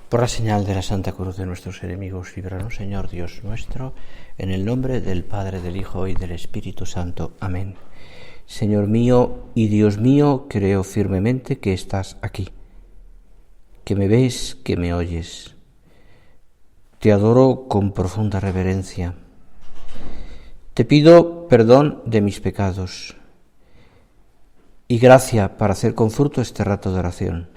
Por la señal de la Santa Cruz de nuestros enemigos, líbranos, Señor Dios nuestro, en el nombre del Padre, del Hijo y del Espíritu Santo. Amén. Señor mío y Dios mío, creo firmemente que estás aquí, que me ves, que me oyes. Te adoro con profunda reverencia. Te pido perdón de mis pecados y gracia para hacer con fruto este rato de oración.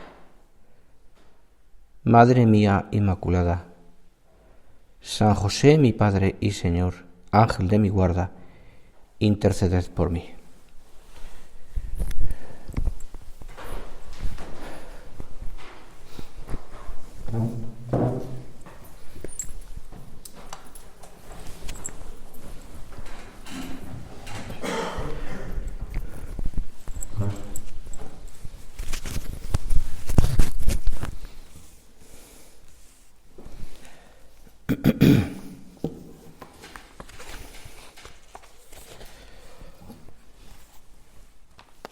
Madre mía Inmaculada, San José, mi Padre y Señor, Ángel de mi guarda, interceded por mí.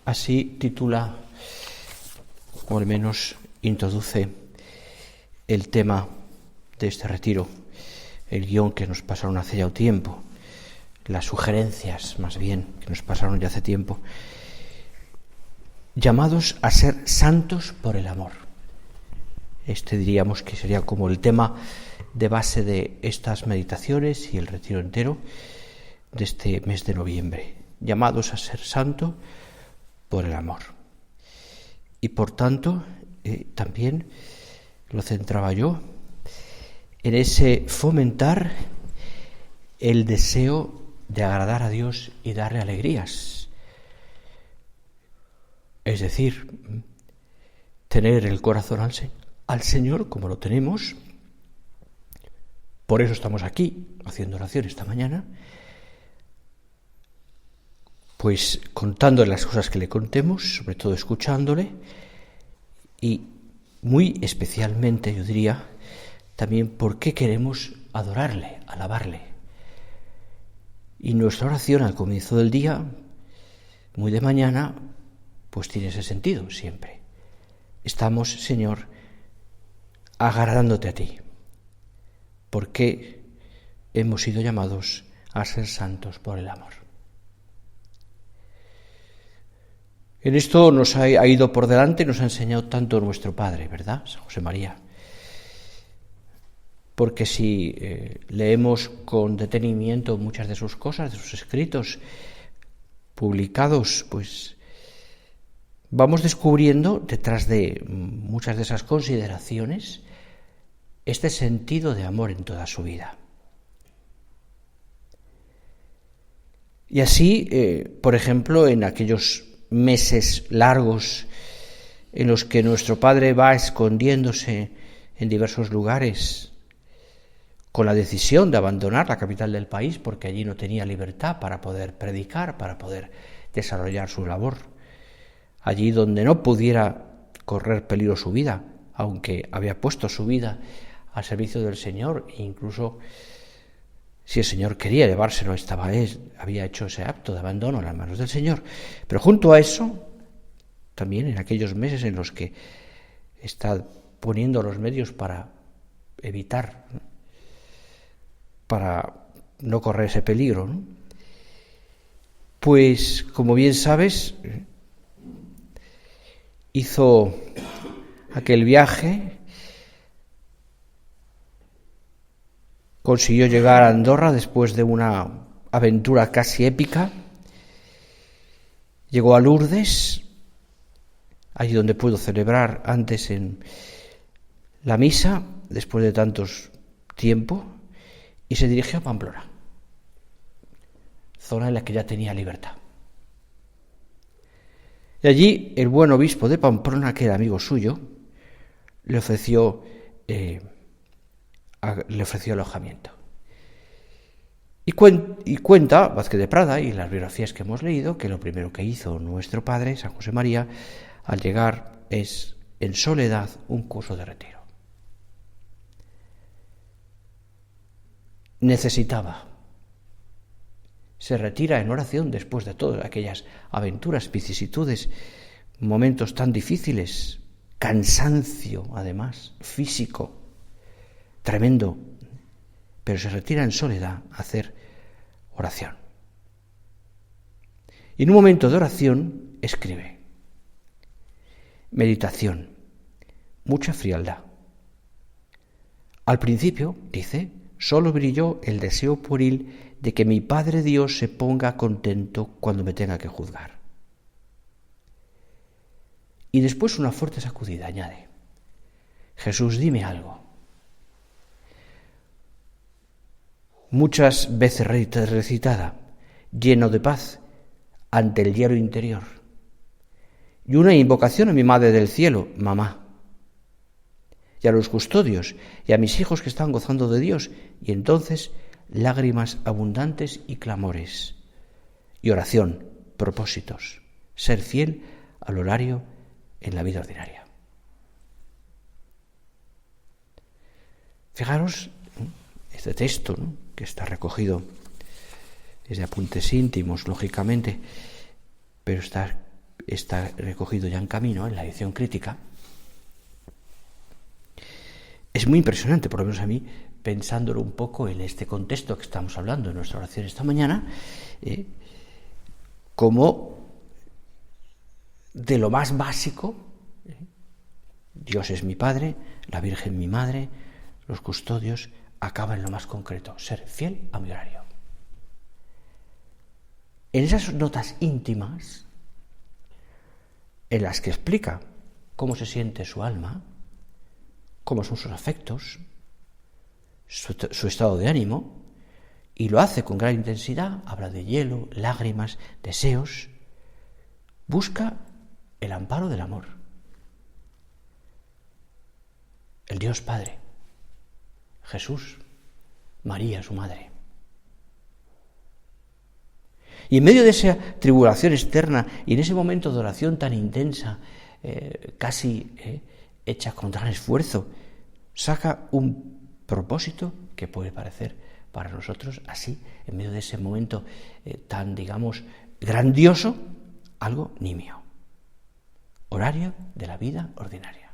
Así titula, o al menos introduce, el tema de este retiro, el guión que nos pasaron hace ya un tiempo, las sugerencias más bien que nos pasaron ya hace tiempo. Llamados a ser santos por el amor. Este diríamos que sería como el tema de base de estas meditaciones y el retiro entero de este mes de noviembre. Llamados a ser santos por el amor. Y por tanto, también lo centraba yo en ese fomentar el deseo de agradar a Dios y darle alegrías. Es decir, tener el corazón al Señor como lo tenemos. Por eso estamos aquí haciendo oración esta mañana, pues contándole las cosas que le contemos, sobre todo escuchándole, y muy especialmente, yo diría, también por qué queremos adorarle, alabarle. Y nuestra oración al comienzo del día, muy de mañana, pues tiene ese sentido siempre. Estamos, Señor, agradándote a ti, porque hemos sido llamados a ser santos por el amor. En esto nos ha ido por delante y nos ha enseñado tanto nuestro Padre, ¿verdad? San José María. Porque si leemos con detenimiento muchas de sus cosas, de sus escritos publicados, pues vamos descubriendo detrás de muchas de esas consideraciones este sentido de amor en toda su vida. Y así, por ejemplo, en aquellos meses largos en los que nuestro Padre va escondiéndose en diversos lugares con la decisión de abandonar la capital del país porque allí no tenía libertad para poder predicar, para poder desarrollar su labor, allí donde no pudiera correr peligro su vida, aunque había puesto su vida al servicio del Señor e incluso si el Señor quería llevárselo, había hecho ese acto de abandono en las manos del Señor. Pero junto a eso, también en aquellos meses en los que está poniendo los medios para evitar, para no correr ese peligro, ¿no? Pues, como bien sabes, hizo aquel viaje. Consiguió llegar a Andorra después de una aventura casi épica. Llegó a Lourdes, allí donde pudo celebrar antes en la misa, después de tantos tiempo, y se dirigió a Pamplona, zona en la que ya tenía libertad. Y allí el buen obispo de Pamplona, que era amigo suyo, le ofreció alojamiento. Y cuenta Vázquez de Prada y las biografías que hemos leído que lo primero que hizo nuestro Padre, San José María, al llegar es, en soledad, un curso de retiro. Necesitaba. Se retira en oración después de todas aquellas aventuras, vicisitudes, momentos tan difíciles, cansancio, además, físico, tremendo, pero se retira en soledad a hacer oración. Y en un momento de oración escribe: meditación, mucha frialdad. Al principio, dice, solo brilló el deseo pueril de que mi Padre Dios se ponga contento cuando me tenga que juzgar. Y después una fuerte sacudida, añade: Jesús, dime algo. Muchas veces recitada, lleno de paz ante el hielo interior. Y una invocación a mi Madre del Cielo, mamá, y a los custodios, y a mis hijos que están gozando de Dios, y entonces lágrimas abundantes y clamores, y oración, propósitos, ser fiel al horario en la vida ordinaria. Fijaros este texto, ¿no?, que está recogido desde apuntes íntimos, lógicamente, pero está recogido ya en camino, en la edición crítica. Es muy impresionante, por lo menos a mí, pensándolo un poco en este contexto que estamos hablando en nuestra oración esta mañana, como de lo más básico, Dios es mi Padre, la Virgen mi Madre, los custodios, acaba en lo más concreto: ser fiel a mi horario. En esas notas íntimas, en las que explica cómo se siente su alma, cómo son sus afectos, su estado de ánimo, y lo hace con gran intensidad, habla de hielo, lágrimas, deseos, busca el amparo del amor. El Dios Padre, Jesús, María, su madre. Y en medio de esa tribulación externa y en ese momento de oración tan intensa, casi hecha con gran esfuerzo, saca un propósito que puede parecer para nosotros así, en medio de ese momento tan, digamos, grandioso, algo nimio. Horario de la vida ordinaria.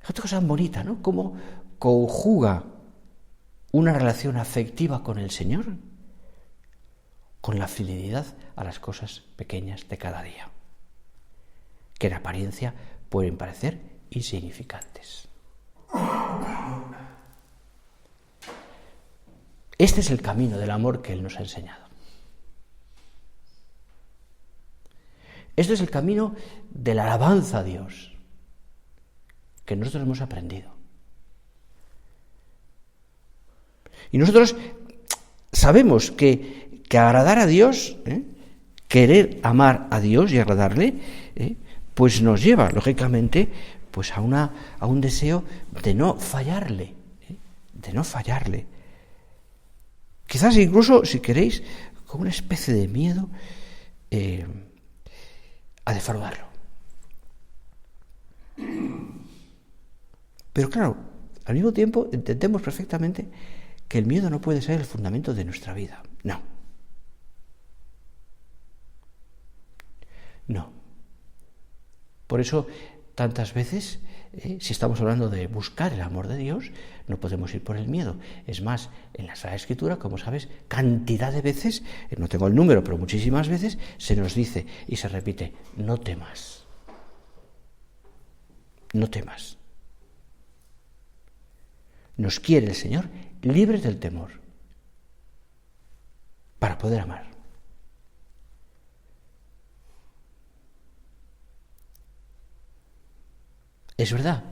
Es otra cosa bonita, ¿no? Cómo conjuga una relación afectiva con el Señor con la fidelidad a las cosas pequeñas de cada día, que en apariencia pueden parecer insignificantes. Este es el camino del amor que Él nos ha enseñado. Este es el camino de la alabanza a Dios que nosotros hemos aprendido. Y nosotros sabemos que agradar a Dios, querer amar a Dios y agradarle, pues nos lleva, lógicamente, pues a un deseo de no fallarle, de no fallarle. Quizás incluso, si queréis, con una especie de miedo a defraudarlo. Pero claro, al mismo tiempo entendemos perfectamente que el miedo no puede ser el fundamento de nuestra vida. No. Por eso, tantas veces, si estamos hablando de buscar el amor de Dios, no podemos ir por el miedo. Es más, en la Sagrada Escritura, como sabes, cantidad de veces, no tengo el número, pero muchísimas veces, se nos dice y se repite: no temas. No temas. Nos quiere el Señor libres del temor para poder amar. Es verdad,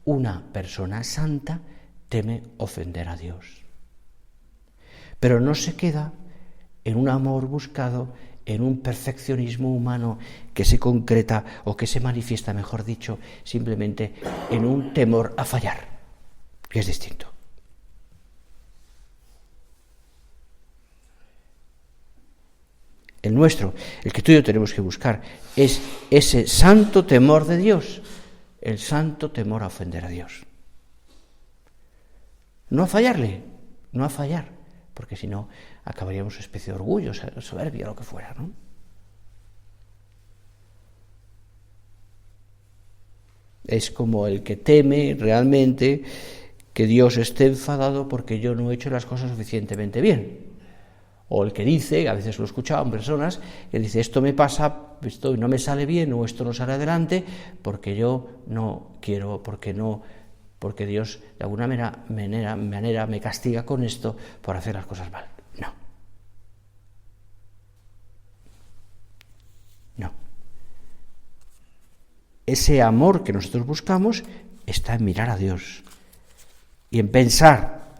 una persona santa teme ofender a Dios, pero no se queda en un amor buscado, en un perfeccionismo humano que se concreta o que se manifiesta, mejor dicho, simplemente en un temor a fallar, que es distinto. El nuestro, el que tú y yo tenemos que buscar, es ese santo temor de Dios, el santo temor a ofender a Dios. No a fallarle, no a fallar, porque si no acabaríamos una especie de orgullo, soberbia, lo que fuera, ¿no? Es como el que teme realmente que Dios esté enfadado porque yo no he hecho las cosas suficientemente bien. O el que dice, a veces lo he escuchado en personas, que dice, esto me pasa, esto no me sale bien o esto no sale adelante porque yo no quiero, porque Dios de alguna manera me castiga con esto por hacer las cosas mal. No. Ese amor que nosotros buscamos está en mirar a Dios y en pensar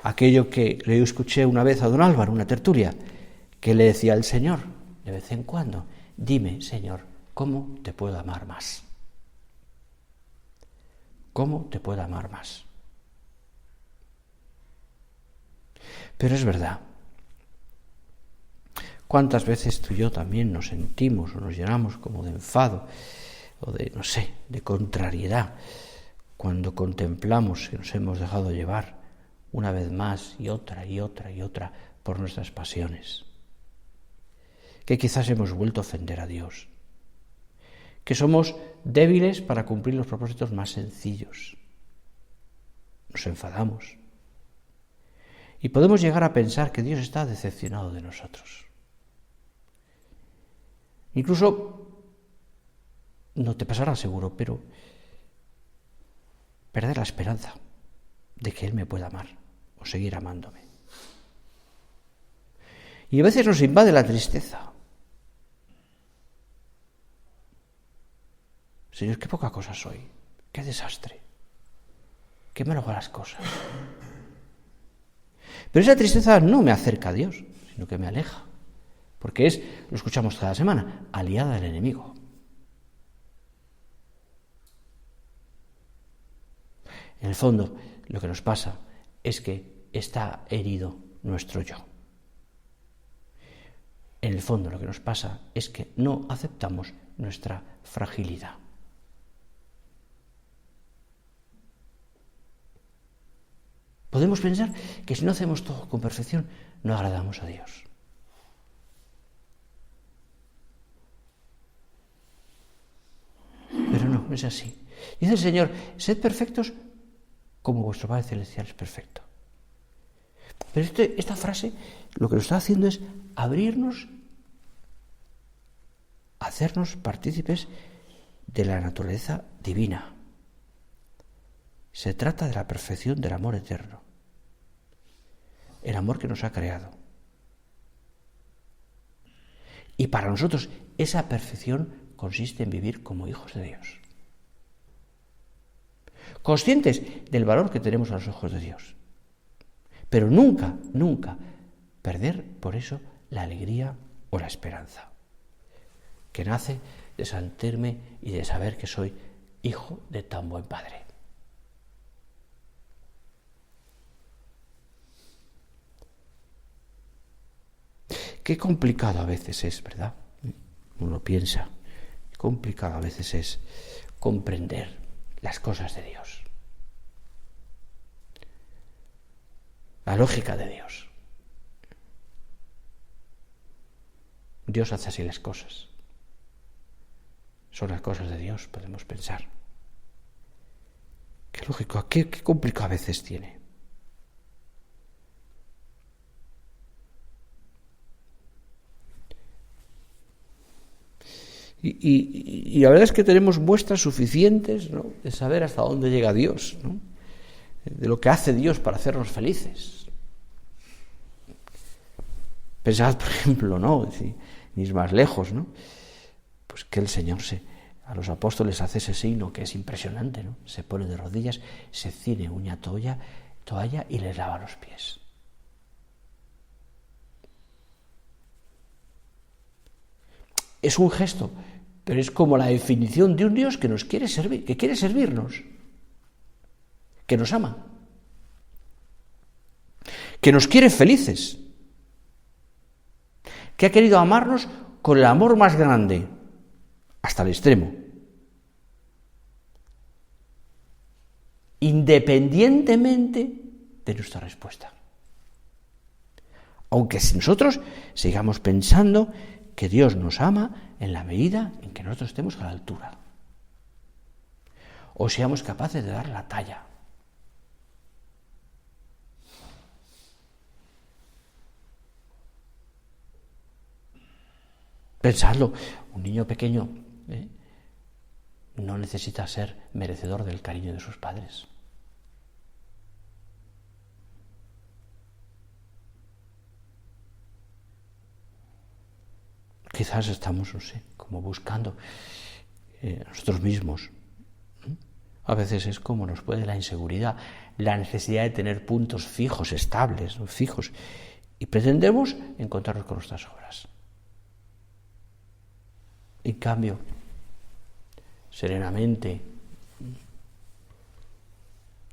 aquello que le escuché una vez a don Álvaro, una tertulia, que le decía al Señor de vez en cuando, dime, Señor, ¿cómo te puedo amar más? ¿Cómo te puedo amar más? Pero es verdad. ¿Cuántas veces tú y yo también nos sentimos o nos llenamos como de enfado o de, no sé, de contrariedad cuando contemplamos que nos hemos dejado llevar una vez más y otra por nuestras pasiones? Que quizás hemos vuelto a ofender a Dios, que somos débiles para cumplir los propósitos más sencillos. Nos enfadamos y podemos llegar a pensar que Dios está decepcionado de nosotros. Incluso, no te pasará seguro, pero perder la esperanza de que Él me pueda amar o seguir amándome. Y a veces nos invade la tristeza. Señor, qué poca cosa soy, qué desastre, qué mal hago las cosas. Pero esa tristeza no me acerca a Dios, sino que me aleja. Porque es, lo escuchamos cada semana, aliada del enemigo. En el fondo, lo que nos pasa es que está herido nuestro yo. En el fondo, lo que nos pasa es que no aceptamos nuestra fragilidad. Podemos pensar que si no hacemos todo con perfección, no agradamos a Dios. Pero no es así. Dice el Señor, sed perfectos como vuestro Padre Celestial es perfecto. Pero esta frase lo que nos está haciendo es abrirnos, hacernos partícipes de la naturaleza divina. Se trata de la perfección del amor eterno. El amor que nos ha creado. Y para nosotros esa perfección consiste en vivir como hijos de Dios. Conscientes del valor que tenemos a los ojos de Dios. Pero nunca perder por eso la alegría o la esperanza, que nace de sentirme y de saber que soy hijo de tan buen Padre. Qué complicado a veces es, ¿verdad? Uno piensa, qué complicado a veces es comprender las cosas de Dios. La lógica de Dios. Dios hace así las cosas. Son las cosas de Dios, podemos pensar. Qué lógico, qué complicado a veces tiene. Y la verdad es que tenemos muestras suficientes, ¿no?, de saber hasta dónde llega Dios, ¿no?, de lo que hace Dios para hacernos felices. Pensad, por ejemplo, ¿no?, si ni más lejos, ¿no?, pues que el Señor a los apóstoles hace ese signo que es impresionante, ¿no? Se pone de rodillas, se ciñe una toalla y les lava los pies. Es un gesto, pero es como la definición de un Dios que nos quiere servir, que quiere servirnos, que nos ama, que nos quiere felices, que ha querido amarnos con el amor más grande, hasta el extremo, independientemente de nuestra respuesta. Aunque si nosotros sigamos pensando que Dios nos ama en la medida en que nosotros estemos a la altura o seamos capaces de dar la talla. Pensadlo, un niño pequeño no necesita ser merecedor del cariño de sus padres. Quizás estamos, no sé, como buscando nosotros mismos. A veces es como nos puede la inseguridad, la necesidad de tener puntos fijos, estables, ¿no? Fijos, y pretendemos encontrarlos con nuestras obras. En cambio, serenamente,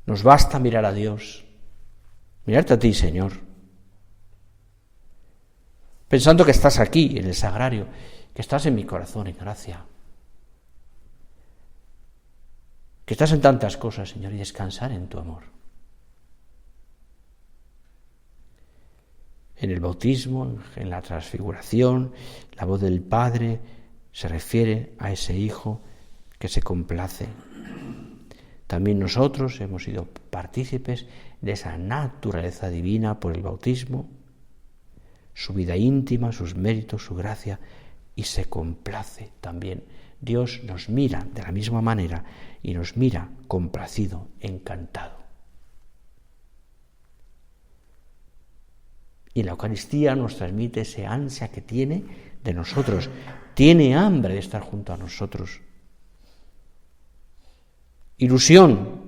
nos basta mirar a Dios, mirarte a ti, Señor, pensando que estás aquí, en el sagrario, que estás en mi corazón, en gracia, que estás en tantas cosas, Señor, y descansar en tu amor. En el bautismo, en la transfiguración, la voz del Padre se refiere a ese Hijo que se complace. También nosotros hemos sido partícipes de esa naturaleza divina por el bautismo, su vida íntima, sus méritos, su gracia, y se complace también. Dios nos mira de la misma manera y nos mira complacido, encantado. Y la Eucaristía nos transmite ese ansia que tiene de nosotros. Tiene hambre de estar junto a nosotros. Ilusión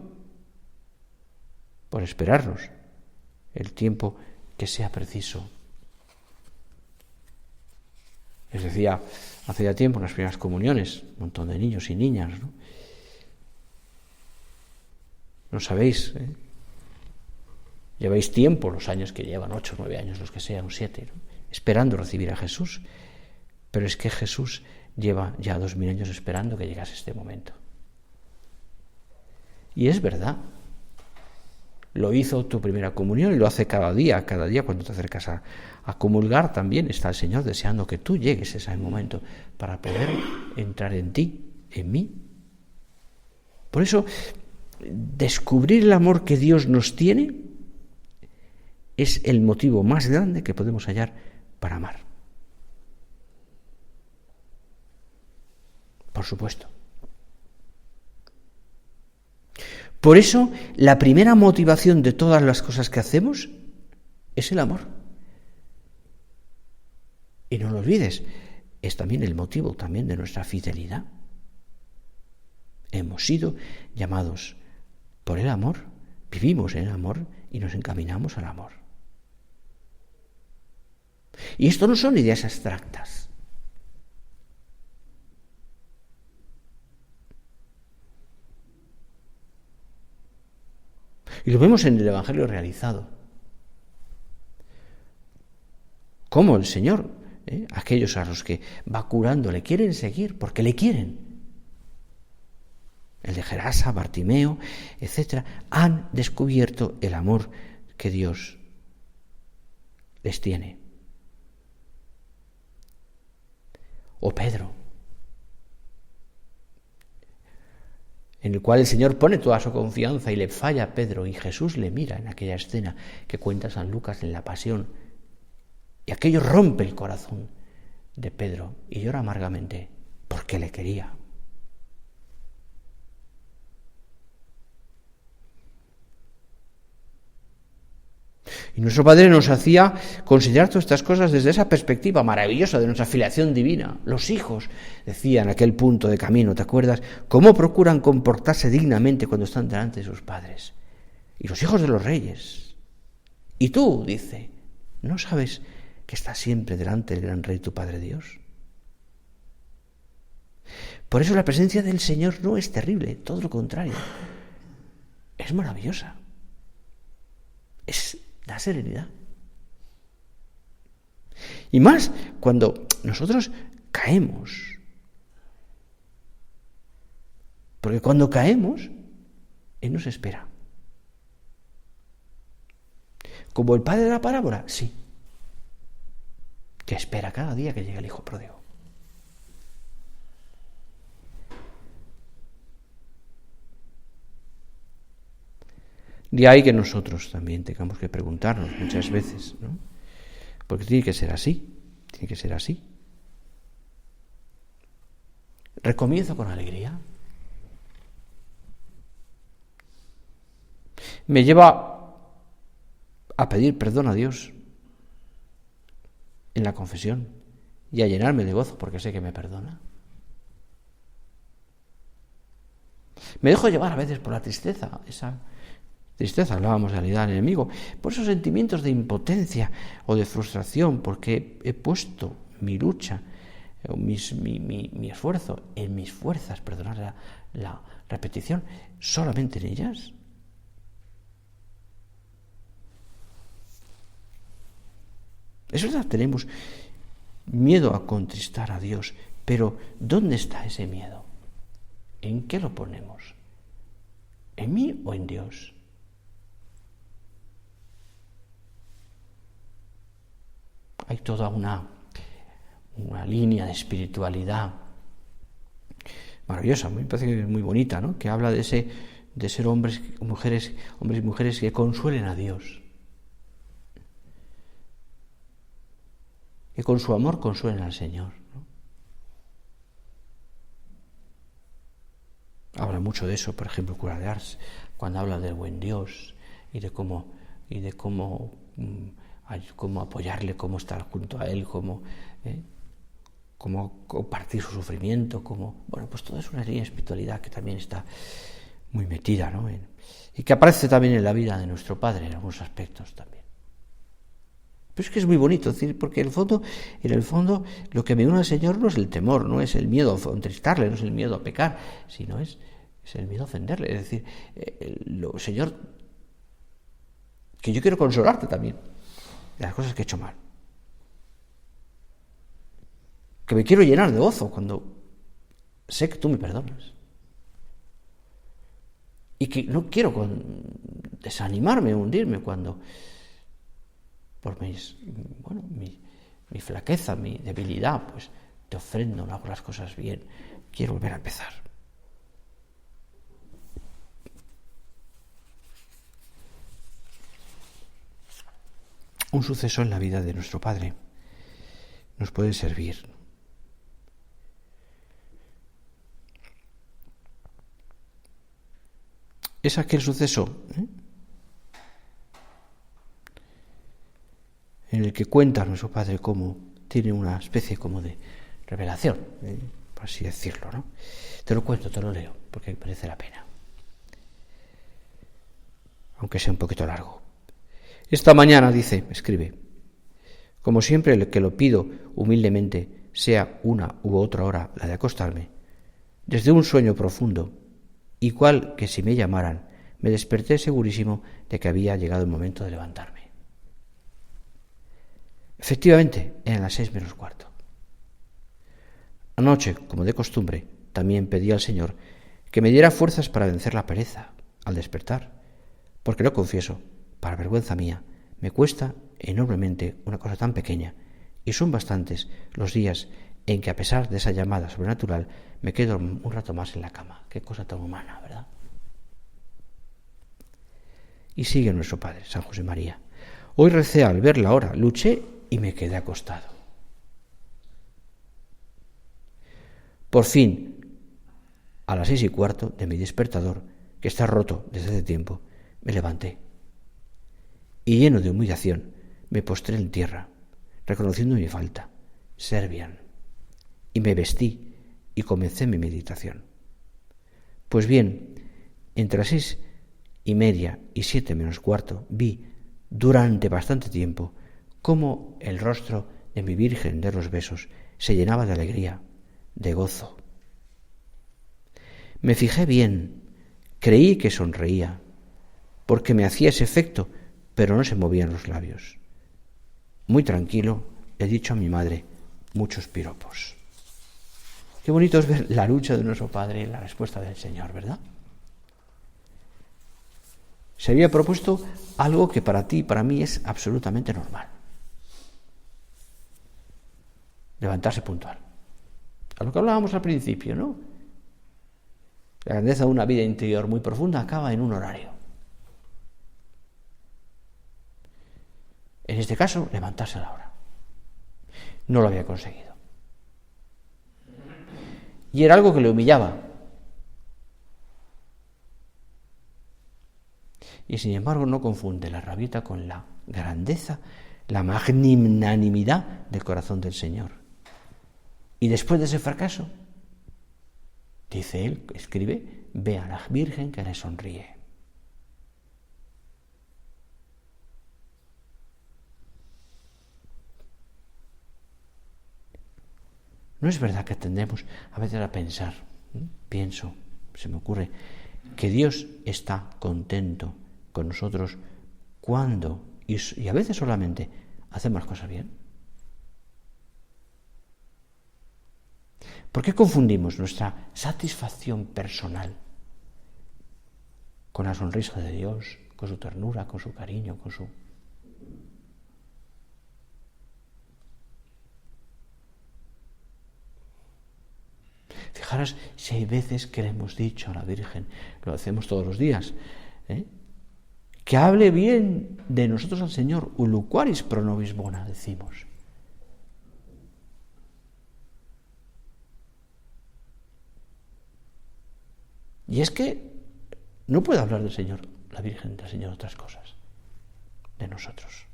por esperarnos el tiempo que sea preciso. Les decía hace ya tiempo en las primeras comuniones, un montón de niños y niñas, ¿no? No sabéis, lleváis tiempo, los años que llevan, 8, 9 años, los que sean, 7, ¿no? Esperando recibir a Jesús. Pero es que Jesús lleva ya 2000 años esperando que llegase este momento. Y es verdad. Lo hizo tu primera comunión y lo hace cada día cuando te acercas a comulgar también está el Señor deseando que tú llegues a ese momento para poder entrar en ti, en mí. Por eso, descubrir el amor que Dios nos tiene es el motivo más grande que podemos hallar para amar. Por supuesto. Por eso, la primera motivación de todas las cosas que hacemos es el amor. Y no lo olvides, es también el motivo también de nuestra fidelidad. Hemos sido llamados por el amor, vivimos en el amor y nos encaminamos al amor. Y esto no son ideas abstractas. Y lo vemos en el Evangelio realizado. Cómo el Señor, aquellos a los que va curando, le quieren seguir porque le quieren. El de Gerasa, Bartimeo, etc., han descubierto el amor que Dios les tiene. O Pedro, en el cual el Señor pone toda su confianza y le falla a Pedro, y Jesús le mira en aquella escena que cuenta San Lucas en la Pasión, y aquello rompe el corazón de Pedro y llora amargamente porque le quería. Y nuestro Padre nos hacía considerar todas estas cosas desde esa perspectiva maravillosa de nuestra filiación divina. Los hijos, decía en aquel punto de camino, ¿te acuerdas? ¿Cómo procuran comportarse dignamente cuando están delante de sus padres? Y los hijos de los reyes. Y tú, dice, ¿no sabes que estás siempre delante del gran rey tu Padre Dios? Por eso la presencia del Señor no es terrible, todo lo contrario. Es maravillosa. Da serenidad. Y más cuando nosotros caemos. Porque cuando caemos, Él nos espera. ¿Como el padre de la parábola? Sí. que espera cada día que llegue el hijo pródigo. De ahí que nosotros también tengamos que preguntarnos muchas veces, ¿no? Porque tiene que ser así, tiene que ser así. ¿Recomienzo con alegría? ¿Me lleva a pedir perdón a Dios en la confesión y a llenarme de gozo porque sé que me perdona? Me dejo llevar a veces por la tristeza, esa tristeza, hablábamos de la idea del enemigo, por esos sentimientos de impotencia o de frustración, porque he puesto mi lucha, mi esfuerzo en mis fuerzas, perdonad la repetición, solamente en ellas. Es verdad, tenemos miedo a contristar a Dios, pero ¿dónde está ese miedo? ¿En qué lo ponemos? ¿En mí o en Dios? Hay toda una línea de espiritualidad maravillosa, me parece que es muy bonita, ¿no? Que habla de ser hombres y mujeres que consuelen a Dios, que con su amor consuelen al Señor, ¿no? Habla mucho de eso, por ejemplo, el cura de Ars, cuando habla del buen Dios y de cómo apoyarle, cómo estar junto a él, cómo compartir su sufrimiento, pues todo es una línea de espiritualidad que también está muy metida, ¿no? Y que aparece también en la vida de nuestro Padre en algunos aspectos también. Pero es que es muy bonito, porque en el fondo, lo que me une al Señor no es el temor, no es el miedo a entristarle, no es el miedo a pecar, sino es el miedo a ofenderle. Es decir, Señor, que yo quiero consolarte también de las cosas que he hecho mal. Que me quiero llenar de gozo cuando sé que tú me perdonas. Y que no quiero desanimarme o hundirme cuando, por mi flaqueza, mi debilidad, pues te ofrendo, no hago las cosas bien, quiero volver a empezar. Un suceso en la vida de nuestro Padre nos puede servir. Es aquel suceso en el que cuenta nuestro Padre cómo tiene una especie como de revelación, por así decirlo, ¿no? Te lo cuento, te lo leo, porque merece la pena, aunque sea un poquito largo. Esta mañana, escribe, como siempre el que lo pido humildemente, sea una u otra hora la de acostarme, desde un sueño profundo, y cual que si me llamaran, me desperté segurísimo de que había llegado el momento de levantarme. Efectivamente, eran las 6:45. Anoche, como de costumbre, también pedí al Señor que me diera fuerzas para vencer la pereza al despertar, porque lo confieso, para vergüenza mía, me cuesta enormemente una cosa tan pequeña, y son bastantes los días en que, a pesar de esa llamada sobrenatural, me quedo un rato más en la cama. Qué cosa tan humana, ¿verdad? Y sigue nuestro Padre, San José María. Hoy recé al ver la hora, luché y me quedé acostado. Por fin, a las 6:15 de mi despertador, que está roto desde hace tiempo, me levanté. Y lleno de humillación, me postré en tierra, reconociendo mi falta, servian, y me vestí y comencé mi meditación. Pues bien, entre las 6:30 y 7:15 vi, durante bastante tiempo, cómo el rostro de mi Virgen de los Besos se llenaba de alegría, de gozo. Me fijé bien, creí que sonreía, porque me hacía ese efecto, pero no se movían los labios. Muy tranquilo, he dicho a mi madre muchos piropos. Qué bonito es ver la lucha de nuestro Padre y la respuesta del Señor, ¿verdad? Se había propuesto algo que para ti y para mí es absolutamente normal. levantarse puntual. A lo que hablábamos al principio, ¿no? La grandeza de una vida interior muy profunda acaba en un horario. En este caso, levantarse a la hora. No lo había conseguido. Y era algo que le humillaba. Y sin embargo no confunde la rabieta con la grandeza, la magnanimidad del corazón del Señor. Y después de ese fracaso, dice él, escribe, ve a la Virgen que le sonríe. No es verdad que tendemos a veces a pensar, pienso, se me ocurre, que Dios está contento con nosotros cuando, y a veces solamente, hacemos las cosas bien. ¿Por qué confundimos nuestra satisfacción personal con la sonrisa de Dios, con su ternura, con su cariño, con su... Fijaros si hay veces que le hemos dicho a la Virgen, lo hacemos todos los días, que hable bien de nosotros al Señor, uluquaris pro nobis bona, decimos. Y es que no puede hablar del Señor, la Virgen del Señor, otras cosas, de nosotros.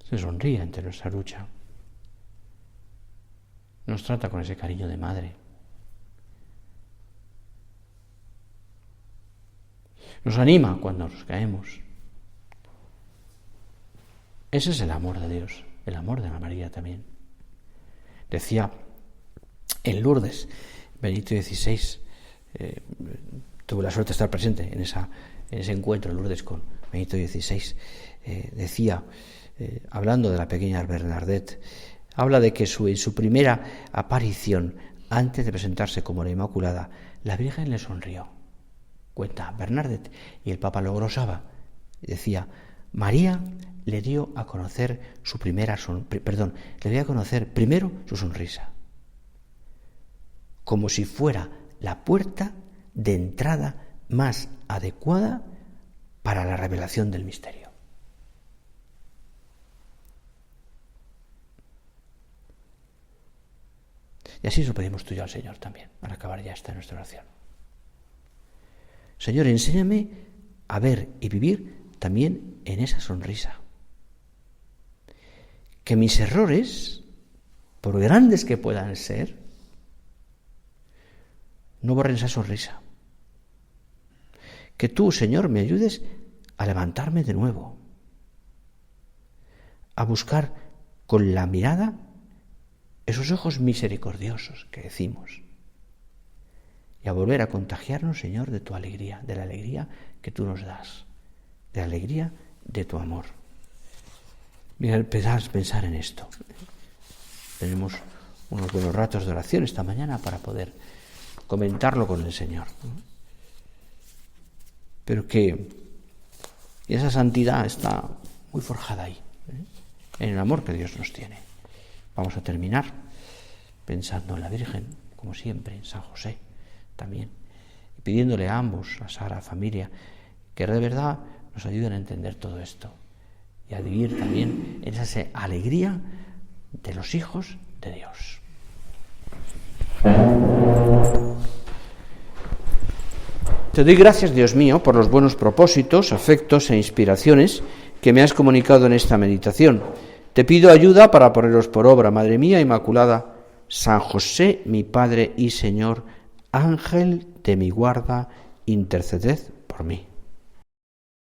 Se sonríe ante nuestra lucha. Nos trata con ese cariño de madre. Nos anima cuando nos caemos. Ese es el amor de Dios, el amor de la María también. Decía en Lourdes, Benedicto XVI, tuve la suerte de estar presente en ese encuentro en Lourdes con Benedicto XVI, decía, hablando de la pequeña Bernadette, habla de que en su primera aparición, antes de presentarse como la Inmaculada, la Virgen le sonrió. Cuenta Bernadette, y el Papa lo glosaba. Decía, María le dio a conocer le dio a conocer primero su sonrisa, como si fuera la puerta de entrada más adecuada para la revelación del misterio. Y así lo pedimos tú y yo al Señor también, para acabar ya esta nuestra oración. Señor, enséñame a ver y vivir también en esa sonrisa. Que mis errores, por grandes que puedan ser, no borren esa sonrisa. Que tú, Señor, me ayudes a levantarme de nuevo, a buscar con la mirada esos ojos misericordiosos que decimos, y a volver a contagiarnos, Señor, de tu alegría, de la alegría que tú nos das, de la alegría de tu amor. Mira, pensar en esto. Tenemos unos buenos ratos de oración esta mañana para poder comentarlo con el Señor. Pero que esa santidad está muy forjada ahí, en el amor que Dios nos tiene. Vamos a terminar pensando en la Virgen, como siempre, en San José también, y pidiéndole a ambos, a Sara, a familia, que de verdad nos ayuden a entender todo esto y a vivir también en esa alegría de los hijos de Dios. Te doy gracias, Dios mío, por los buenos propósitos, afectos e inspiraciones que me has comunicado en esta meditación. Te pido ayuda para ponerlos por obra, Madre mía Inmaculada, San José, mi Padre y Señor, Ángel de mi guarda, interceded por mí.